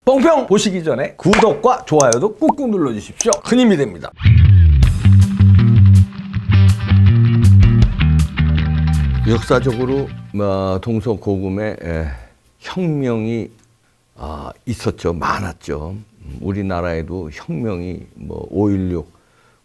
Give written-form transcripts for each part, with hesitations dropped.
뽕평 보시기 전에 구독과 좋아요도 꾹꾹 눌러주십시오. 큰 힘이 됩니다. 역사적으로 동서고금에 혁명이 있었죠. 많았죠. 우리나라에도 혁명이 5.16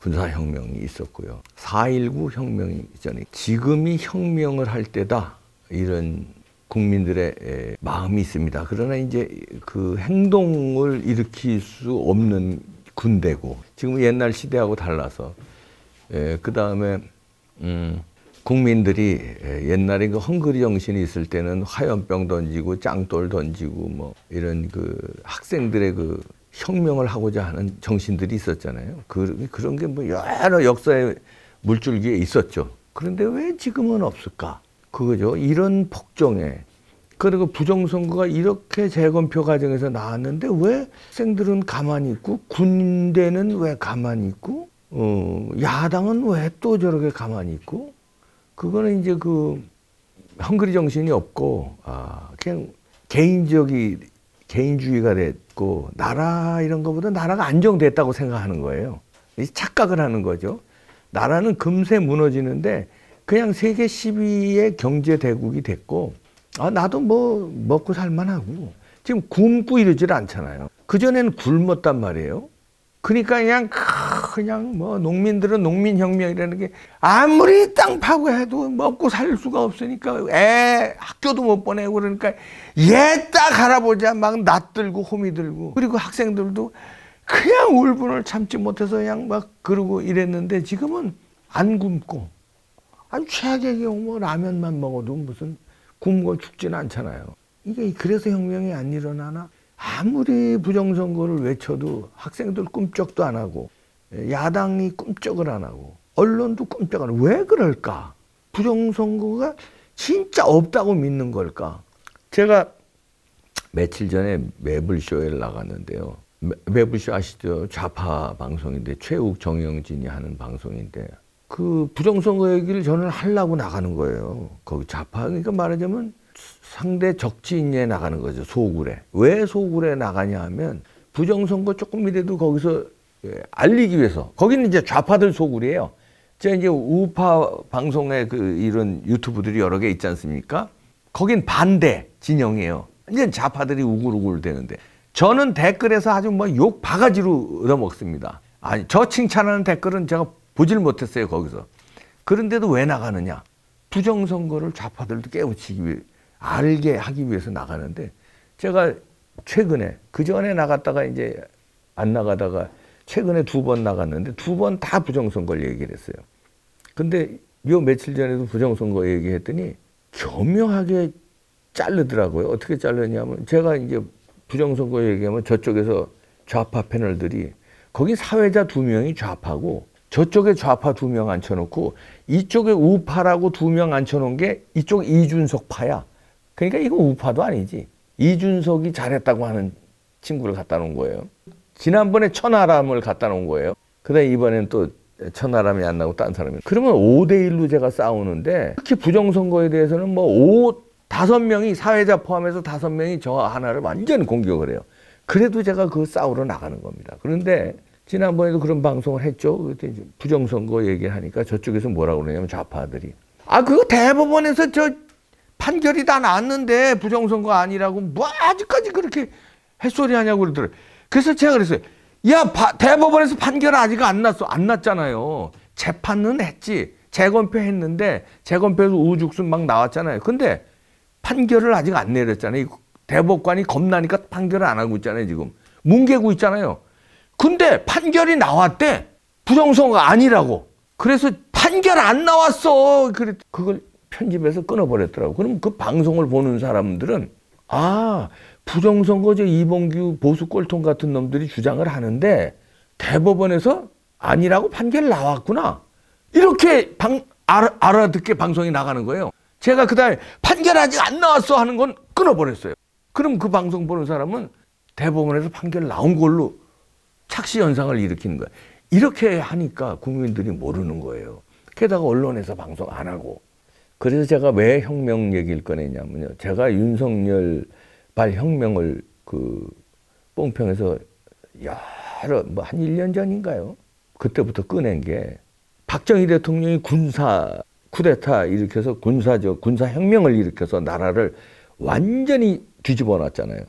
군사혁명이 있었고요. 4.19 혁명이 전에 지금이 혁명을 할 때다 이런 국민들의 마음이 있습니다. 그러나 이제 그 행동을 일으킬 수 없는 군대고 지금 옛날 시대하고 달라서 그 다음에 국민들이 옛날에 그 헝그리 정신이 있을 때는 화염병 던지고 짱돌 던지고 이런 그 학생들의 그 혁명을 하고자 하는 정신들이 있었잖아요. 그런 게 여러 역사의 물줄기에 있었죠. 그런데 왜 지금은 없을까? 그거죠. 이런 폭정에 그리고 부정선거가 이렇게 재검표 과정에서 나왔는데 왜 학생들은 가만히 있고 군대는 왜 가만히 있고 야당은 왜 또 저렇게 가만히 있고 그거는 이제 그 헝그리 정신이 없고 그냥 개인주의가 됐고 나라 이런 거보다 나라가 안정됐다고 생각하는 거예요. 착각을 하는 거죠. 나라는 금세 무너지는데 그냥 세계 10위의 경제 대국이 됐고 나도 먹고 살만하고 지금 굶고 이러질 않잖아요. 그전에는 굶었단 말이에요. 그러니까 그냥 농민들은 농민혁명이라는 게 아무리 땅 파고 해도 먹고 살 수가 없으니까 애 학교도 못 보내고 그러니까 얘딱 할아버지야 막 낯들고 호미 들고 그리고 학생들도 그냥 울분을 참지 못해서 그냥 그러고 이랬는데 지금은 안 굶고 아주 최악의 경우 라면만 먹어도 무슨 굶고 죽지는 않잖아요. 이게 그래서 혁명이 안 일어나나? 아무리 부정선거를 외쳐도 학생들 꿈쩍도 안 하고 야당이 꿈쩍을 안 하고 언론도 꿈쩍 안 하고 왜 그럴까? 부정선거가 진짜 없다고 믿는 걸까? 제가 며칠 전에 매불쇼에 나갔는데요. 매불쇼 아시죠? 좌파 방송인데 최욱 정영진이 하는 방송인데 그 부정선거 얘기를 저는 하려고 나가는 거예요. 거기 좌파 그러니까 말하자면 상대 적진에 나가는 거죠. 소굴에. 왜 소굴에 나가냐 하면 부정선거 조금이라도 거기서 알리기 위해서. 거기는 이제 좌파들 소굴이에요. 제가 이제 우파 방송에 이런 유튜브들이 여러 개 있지 않습니까? 거긴 반대 진영이에요. 이제 좌파들이 우글우글 되는데 저는 댓글에서 아주 욕 바가지로 얻어먹습니다. 아니 저 칭찬하는 댓글은 제가 보질 못했어요. 거기서. 그런데도 왜 나가느냐? 부정선거를 좌파들도 깨우치기 위해 알게 하기 위해서 나가는데 제가 최근에 그전에 나갔다가 이제 안 나가다가 최근에 2번 나갔는데 2번 다 부정선거를 얘기를 했어요. 근데 요 며칠 전에도 부정선거 얘기했더니 교묘하게 자르더라고요. 어떻게 자르냐면 제가 이제 부정선거 얘기하면 저쪽에서 좌파 패널들이 거기 사회자 2명이 좌파고 저쪽에 좌파 2명 앉혀놓고 이쪽에 우파라고 2명 앉혀놓은 게 이쪽 이준석 파야. 그러니까 이거 우파도 아니지. 이준석이 잘했다고 하는 친구를 갖다 놓은 거예요. 지난번에 천하람을 갖다 놓은 거예요. 그다음에 이번엔 또 천하람이 안 나오고 딴 사람이. 그러면 5대1로 제가 싸우는데 특히 부정선거에 대해서는 5명이 사회자 포함해서 5명이 저 하나를 완전 공격을 해요. 그래도 제가 그 싸우러 나가는 겁니다. 그런데 지난번에도 그런 방송을 했죠. 그때 부정선거 얘기하니까 저쪽에서 뭐라고 그러냐면 좌파들이 그거 대법원에서 저 판결이 다 났는데 부정선거 아니라고 아직까지 그렇게 햇소리 하냐고 그러더라고요. 그래서 제가 그랬어요. 야 대법원에서 판결 아직 안 났어. 안 났잖아요. 재판은 했지. 재검표 했는데 재검표에서 우죽순 막 나왔잖아요. 근데 판결을 아직 안 내렸잖아요. 대법관이 겁나니까 판결을 안 하고 있잖아요. 지금 뭉개고 있잖아요. 근데 판결이 나왔대. 부정선거가 아니라고. 그래서 판결 안 나왔어. 그걸 편집해서 끊어버렸더라고. 그럼 그 방송을 보는 사람들은 부정선거 이봉규 보수 꼴통 같은 놈들이 주장을 하는데 대법원에서 아니라고 판결 나왔구나. 이렇게 알아듣게 방송이 나가는 거예요. 제가 그다음에 판결 아직 안 나왔어 하는 건 끊어버렸어요. 그럼 그 방송 보는 사람은 대법원에서 판결 나온 걸로 착시 현상을 일으키는 거예요. 이렇게 하니까 국민들이 모르는 거예요. 게다가 언론에서 방송 안 하고. 그래서 제가 왜 혁명 얘기를 꺼냈냐면요. 제가 윤석열 발 혁명을 뽕평에서 여러 뭐 한 1년 전인가요? 그때부터 꺼낸 게 박정희 대통령이 군사 쿠데타 일으켜서 군사 혁명을 일으켜서 나라를 완전히 뒤집어 놨잖아요.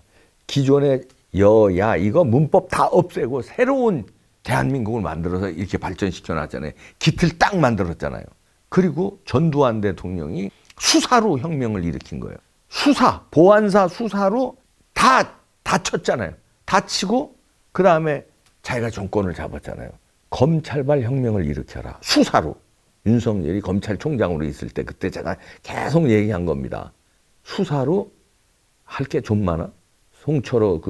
기존의 여야 이거 문법 다 없애고 새로운 대한민국을 만들어서 이렇게 발전시켜 놨잖아요. 기틀 딱 만들었잖아요. 그리고 전두환 대통령이 수사로 혁명을 일으킨 거예요. 수사, 보안사 수사로 다 쳤잖아요. 다 치고 그 다음에 자기가 정권을 잡았잖아요. 검찰발 혁명을 일으켜라. 수사로. 윤석열이 검찰총장으로 있을 때 그때 제가 계속 얘기한 겁니다. 수사로 할 게 좀 많아. 송철호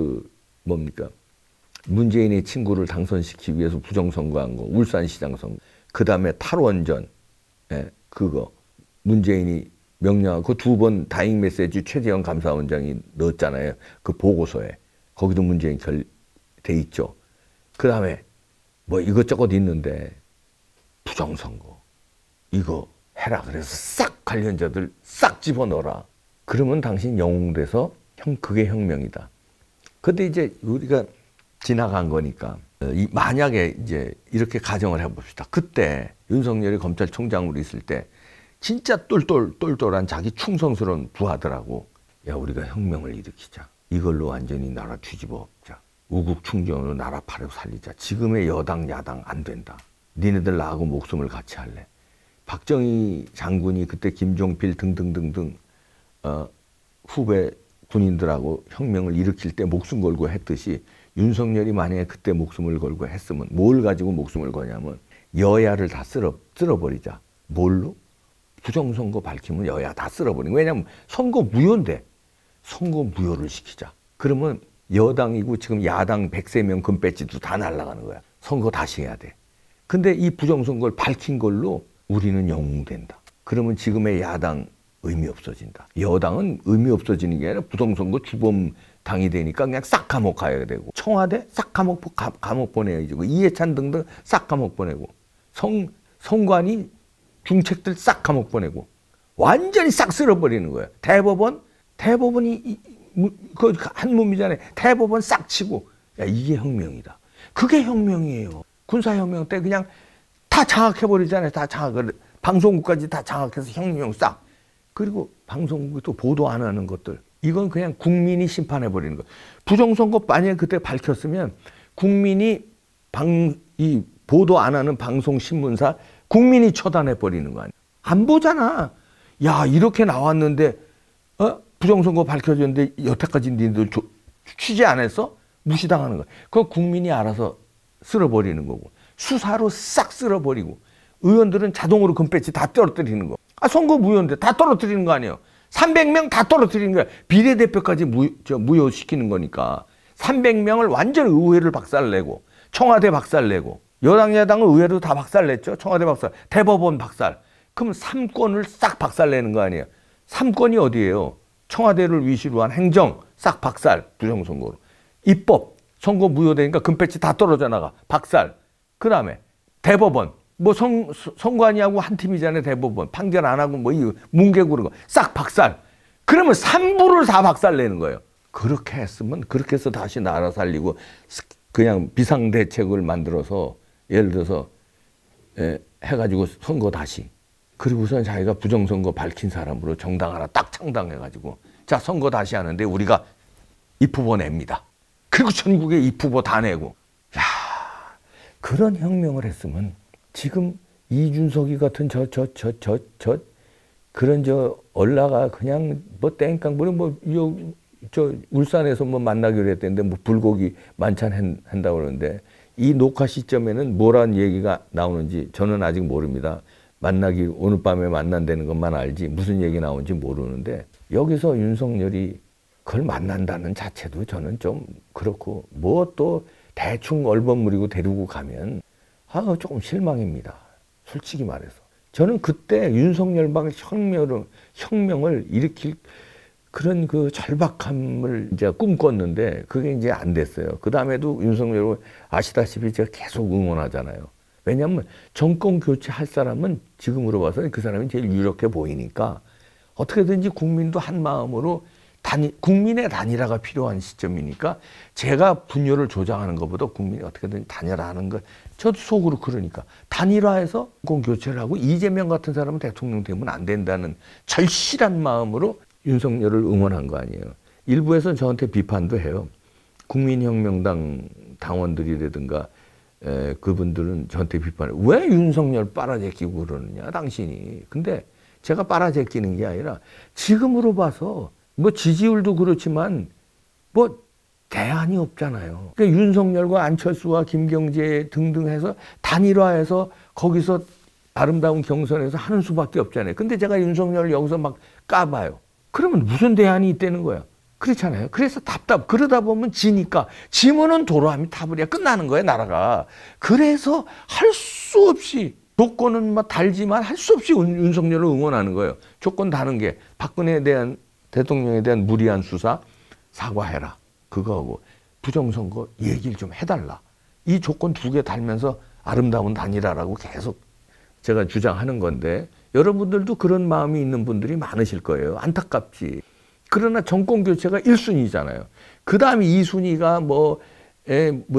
문재인의 친구를 당선시키기 위해서 부정선거한 거, 울산시장 선거. 그 다음에 탈원전, 그거 문재인이 명령하고 그 2번 다잉 메시지 최재형 감사원장이 넣었잖아요. 그 보고서에. 거기도 문재인 돼 있죠. 그 다음에 뭐 이것저것 있는데 부정선거 이거 해라. 그래서 싹 관련자들 싹 집어넣어라. 그러면 당신 영웅돼서 그게 혁명이다. 근데 이제 우리가 지나간 거니까 만약에 이제 이렇게 가정을 해봅시다. 그때 윤석열이 검찰총장으로 있을 때 진짜 똘똘한 자기 충성스러운 부하들하고 야 우리가 혁명을 일으키자. 이걸로 완전히 나라 뒤집어 엎자. 우국충전으로 나라 팔아 살리자. 지금의 여당 야당 안 된다. 니네들 나하고 목숨을 같이 할래. 박정희 장군이 그때 김종필 등등등등 후배 군인들하고 혁명을 일으킬 때 목숨 걸고 했듯이 윤석열이 만약에 그때 목숨을 걸고 했으면 뭘 가지고 목숨을 거냐면 여야를 다 쓸어버리자. 뭘로? 부정선거 밝히면 여야 다 쓸어버리는 거예요. 왜냐하면 선거 무효인데 선거 무효를 시키자. 그러면 여당이고 지금 야당 100세명 금배지도 다 날아가는 거야. 선거 다시 해야 돼. 근데 이 부정선거를 밝힌 걸로 우리는 영웅된다. 그러면 지금의 야당 의미 없어진다. 여당은 의미 없어지는 게 아니라 부정선거 주범당이 되니까 그냥 싹 감옥 가야 되고 청와대 싹 감옥 보내야지. 이해찬 등등 싹 감옥 보내고 성관이 중책들 싹 감옥 보내고 완전히 싹 쓸어버리는 거예요. 대법원이 그 한 몸이잖아요. 대법원 싹 치고 야 이게 혁명이다. 그게 혁명이에요. 군사혁명 때 그냥 다 장악해버리잖아요. 다 장악을 방송국까지 다 장악해서 혁명 싹. 그리고 방송국이 또 보도 안 하는 것들. 이건 그냥 국민이 심판해버리는 거. 부정선거 만약에 그때 밝혔으면 국민이 이 보도 안 하는 방송신문사 국민이 처단해버리는 거 아니야. 안 보잖아. 야 이렇게 나왔는데 부정선거 밝혀졌는데 여태까지 니들 취재 안 했어? 무시당하는 거야. 그거 국민이 알아서 쓸어버리는 거고 수사로 싹 쓸어버리고 의원들은 자동으로 금배지 다 떨어뜨리는 거. 선거 무효인데 다 떨어뜨리는 거 아니에요. 300명 다 떨어뜨리는 거야. 비례대표까지 무효시키는 거니까 300명을 완전 의회를 박살내고 청와대 박살내고 여당 야당은 의회로 다 박살냈죠. 청와대 박살, 대법원 박살. 그럼 3권을 싹 박살내는 거 아니에요. 3권이 어디예요? 청와대를 위시로 한 행정 싹 박살, 부정선거로. 입법, 선거 무효되니까 금배지 다 떨어져 나가. 박살. 그 다음에 대법원. 뭐 선관위하고 한 팀이잖아요. 대법원. 판결 안 하고 뭐 뭉개 구르는 거. 싹 박살. 그러면 3부를 다 박살내는 거예요. 그렇게 했으면 그렇게 해서 다시 나라 살리고 그냥 비상대책을 만들어서 예를 들어서 해가지고 선거 다시. 그리고선 자기가 부정선거 밝힌 사람으로 정당 하나 딱 창당해가지고 자 선거 다시 하는데 우리가 입후보 냅니다. 그리고 전국에 입후보 다 내고 야 그런 혁명을 했으면 지금 이준석이 같은 그런 얼라가 그냥 뭐 땡깡부리 울산에서 뭐 만나기로 했는데 뭐 불고기 만찬 한다고 그러는데 이 녹화 시점에는 뭐라는 얘기가 나오는지 저는 아직 모릅니다. 오늘 밤에 만난다는 것만 알지 무슨 얘기 나오는지 모르는데 여기서 윤석열이 그걸 만난다는 자체도 저는 좀 그렇고 뭐 또 대충 얼버무리고 데리고 가면 조금 실망입니다. 솔직히 말해서. 저는 그때 윤석열 방 혁명을 일으킬 그런 그 절박함을 이제 꿈꿨는데 그게 이제 안 됐어요. 그 다음에도 윤석열을 아시다시피 제가 계속 응원하잖아요. 왜냐하면 정권 교체할 사람은 지금으로 봐서 그 사람이 제일 유력해 보이니까 어떻게든지 국민도 한 마음으로 국민의 단일화가 필요한 시점이니까 제가 분열을 조장하는 것보다 국민이 어떻게든 단일화하는 것, 저도 속으로 그러니까 단일화해서 정권 교체를 하고 이재명 같은 사람은 대통령 되면 안 된다는 절실한 마음으로 윤석열을 응원한 거 아니에요. 일부에서는 저한테 비판도 해요. 국민혁명당 당원들이라든가 그분들은 저한테 비판을 왜 윤석열 빨아제끼고 그러느냐 당신이. 근데 제가 빨아제끼는 게 아니라 지금으로 봐서 뭐 지지율도 그렇지만 뭐 대안이 없잖아요. 그러니까 윤석열과 안철수와 김경재 등등 해서 단일화해서 거기서 아름다운 경선에서 하는 수밖에 없잖아요. 근데 제가 윤석열을 여기서 막 까봐요. 그러면 무슨 대안이 있다는 거야. 그렇잖아요. 그래서 그러다 보면 지니까 지면은 도로함이 타버려야 끝나는 거예요, 나라가. 그래서 할 수 없이 조건은 막 달지만 할 수 없이 윤석열을 응원하는 거예요. 조건 다른 게 박근혜에 대한 대통령에 대한 무리한 수사 사과해라. 그거하고 부정선거 얘기를 좀 해달라. 이 조건 두 개 달면서 아름다운 단일화라고 계속 제가 주장하는 건데 여러분들도 그런 마음이 있는 분들이 많으실 거예요. 안타깝지. 그러나 정권 교체가 1순위잖아요. 그 다음에 2순위가 뭐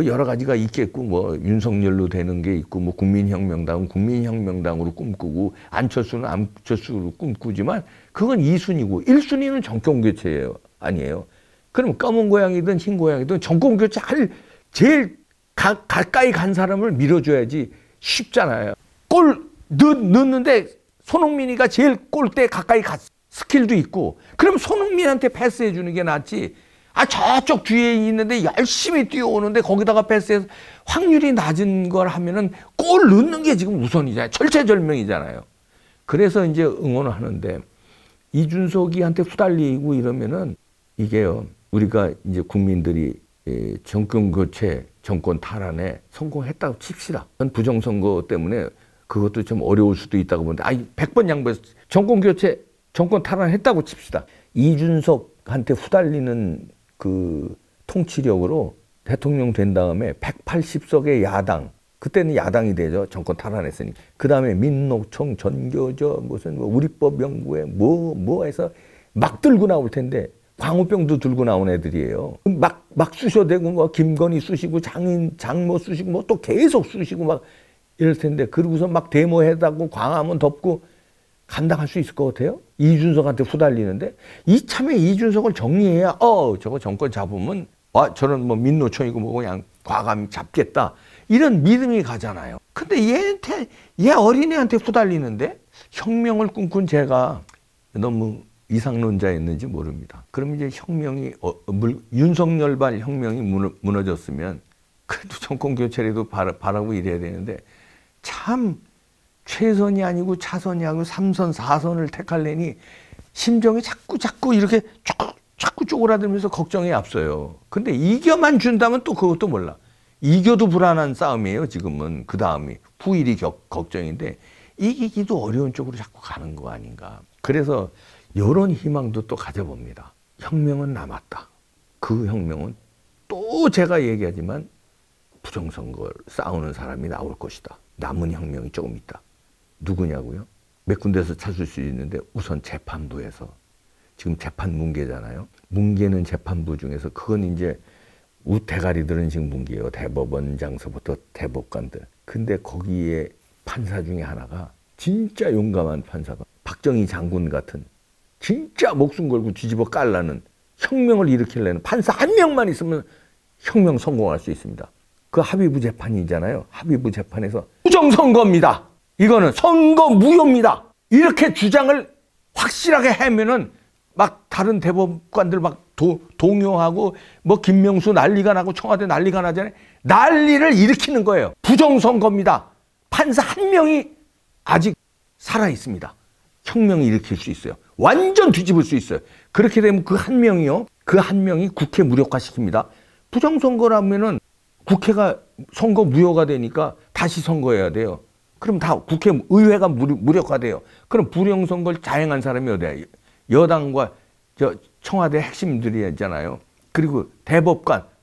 여러 가지가 있겠고, 뭐 윤석열로 되는 게 있고, 뭐 국민혁명당은 국민혁명당으로 꿈꾸고, 안철수는 안철수로 꿈꾸지만, 그건 2순위고, 1순위는 정권 교체예요. 아니에요. 그럼 검은 고양이든 흰 고양이든 정권 교체할 제일 가까이 간 사람을 밀어줘야지 쉽잖아요. 골 넣는데 손흥민이가 제일 골대에 가까이 갔어. 스킬도 있고 그럼 손흥민한테 패스해 주는 게 낫지. 저쪽 뒤에 있는데 열심히 뛰어오는데 거기다가 패스해서 확률이 낮은 걸 하면은 골 넣는 게 지금 우선이잖아요. 절체절명이잖아요. 그래서 이제 응원을 하는데 이준석이한테 후달리고 이러면은 이게요. 우리가 이제 국민들이 정권 교체, 정권 탈환에 성공했다고 칩시다. 부정선거 때문에 그것도 좀 어려울 수도 있다고 보는데 100번 양보해서 정권 교체 정권 탈환했다고 칩시다. 이준석한테 후달리는 그 통치력으로 대통령 된 다음에 180석의 야당, 그때는 야당이 되죠. 정권 탈환했으니. 그 다음에 민노총, 전교조, 무슨 우리법 연구회 뭐 해서 막 들고 나올 텐데 광우병도 들고 나온 애들이에요. 막 쑤셔대고 뭐 김건희 쑤시고 장모 쑤시고 뭐 또 계속 쑤시고 막 이럴 텐데 그러고서 막 데모해다고 광화문 덮고 감당할 수 있을 것 같아요? 이준석한테 후달리는데 이참에 이준석을 정리해야 저거 정권 잡으면 저는 뭐 민노총이고 뭐 그냥 과감히 잡겠다 이런 믿음이 가잖아요. 근데 얘 어린애한테 후달리는데 혁명을 꿈꾼 제가 너무 이상론자였는지 모릅니다. 그럼 이제 혁명이 윤석열발 혁명이 무너졌으면 그래도 정권 교체라도 바라고 이래야 되는데 참 최선이 아니고 차선이 아니고 3선, 4선을 택할래니 심정이 자꾸 이렇게 자꾸 쪼그라들면서 걱정이 앞서요. 근데 이겨만 준다면 또 그것도 몰라. 이겨도 불안한 싸움이에요, 지금은. 그 다음이 후일이 걱정인데 이기기도 어려운 쪽으로 자꾸 가는 거 아닌가. 그래서 이런 희망도 또 가져봅니다. 혁명은 남았다. 그 혁명은 또 제가 얘기하지만 부정선거를 싸우는 사람이 나올 것이다. 남은 혁명이 조금 있다. 누구냐고요? 몇 군데서 찾을 수 있는데 우선 재판부에서 지금 재판 문개잖아요. 문개는 재판부 중에서 그건 이제 우대가리들은 지금 문개예요. 대법원장서부터 대법관들. 근데 거기에 판사 중에 하나가 진짜 용감한 판사가 박정희 장군 같은 진짜 목숨 걸고 뒤집어 깔라는 혁명을 일으키려는 판사 한 명만 있으면 혁명 성공할 수 있습니다. 그 합의부 재판이잖아요. 합의부 재판에서 부정선거입니다. 이거는 선거 무효입니다. 이렇게 주장을 확실하게 하면은 막 다른 대법관들 막 동요하고 뭐 김명수 난리가 나고 청와대 난리가 나잖아요. 난리를 일으키는 거예요. 부정선거입니다. 판사 한 명이 아직 살아 있습니다. 혁명을 일으킬 수 있어요. 완전 뒤집을 수 있어요. 그렇게 되면 그 한 명이요. 그 한 명이 국회 무력화시킵니다. 부정선거라면은 국회가 선거 무효가 되니까 다시 선거해야 돼요. 그럼 다 의회가 무력화돼요. 그럼 부정선거를 자행한 사람이 어디야? 여당과 청와대 핵심들이잖아요. 그리고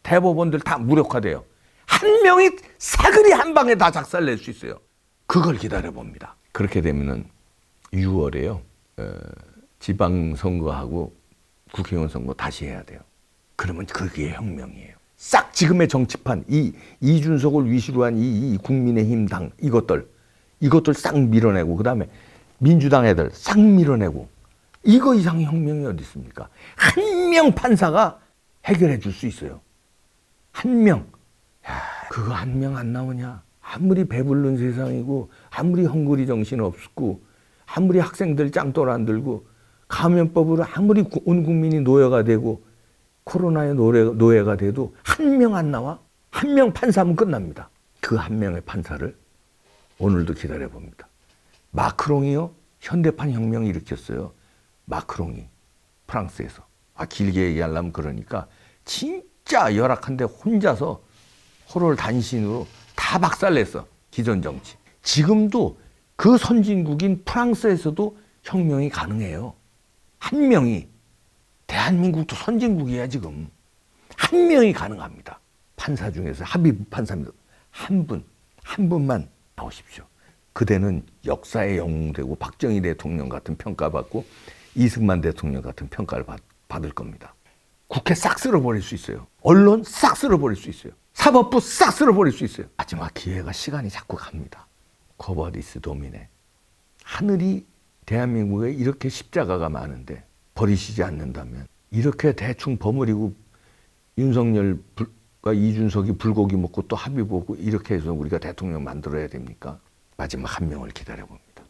대법원들 다 무력화돼요. 한 명이 사그리 한 방에 다 작살낼 수 있어요. 그걸 기다려봅니다. 그렇게 되면은 6월에요. 지방선거하고 국회의원 선거 다시 해야 돼요. 그러면 그게 혁명이에요. 싹 지금의 정치판, 이준석을 위시로 한 이 국민의힘 당, 이것들 싹 밀어내고, 그 다음에 민주당 애들 싹 밀어내고, 이거 이상 혁명이 어디 있습니까? 한 명 판사가 해결해 줄 수 있어요. 한 명. 야, 그거 한 명 안 나오냐? 아무리 배부른 세상이고, 아무리 헝그리 정신 없고, 아무리 학생들 짱돌 안 들고, 감염법으로 아무리 온 국민이 노예가 되고, 코로나의 노예가 돼도 한 명 안 나와? 한 명 판사하면 끝납니다. 그 한 명의 판사를 오늘도 기다려봅니다. 마크롱이요? 현대판 혁명 일으켰어요. 마크롱이. 프랑스에서. 길게 얘기하려면 그러니까 진짜 열악한데 혼자서 호롤 단신으로 다 박살냈어. 기존 정치. 지금도 그 선진국인 프랑스에서도 혁명이 가능해요. 한 명이. 대한민국도 선진국이야 지금. 한 명이 가능합니다. 판사 중에서 합의부 판사입니다. 한 분만 나오십시오. 그대는 역사의 영웅 되고 박정희 대통령 같은 평가받고 이승만 대통령 같은 평가를 받을 겁니다. 국회 싹 쓸어버릴 수 있어요. 언론 싹 쓸어버릴 수 있어요. 사법부 싹 쓸어버릴 수 있어요. 마지막 기회가 시간이 자꾸 갑니다. Cover this domine. 하늘이 대한민국에 이렇게 십자가가 많은데 버리시지 않는다면 이렇게 대충 버무리고 윤석열과 이준석이 불고기 먹고 또 합의 보고 이렇게 해서 우리가 대통령 만들어야 됩니까? 마지막 한 명을 기다려봅니다.